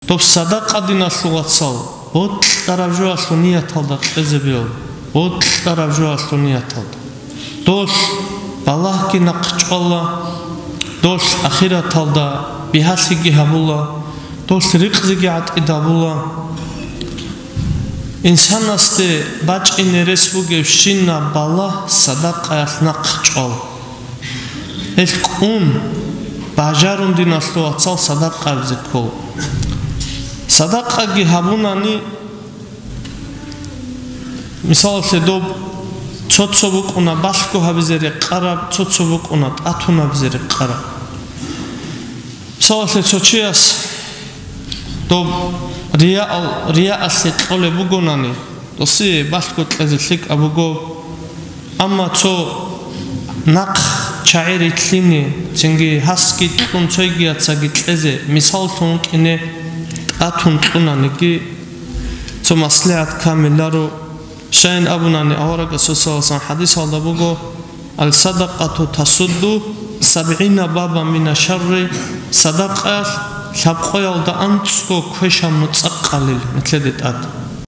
То садақа динаслугацал, от таравжуа слунияталда кезебел, от таравжуа слунияталда. Дос балахки нақчқалла, дос ахираталда бихасиги хабулла, дос риқзиги атқидабулла. Инсан асте бачқи нересвугев шинна бала садақа нақчқал. Элкун бажарун динаслугацал садақа взекол. Садақа ги хабунани мисал седоб цоцобук уна баско хабизере қара цоцобук уна атуна бизере қара мисал сед цочиас доб рия асе қоле бугонани доси баско тлезлик абуго амма цо нақ чаири тлини цинги хаски тлун цойги ацаги тлезе мисал тун кине атун тлунаники цо маслиат камиллару شاين أبوناني أورق الرسول حديث هذا بقول الصدقة تصد 70 بابا من الشر صدقة سبقة يلدا أنتسكو كوشام نتسقلل مثل ديت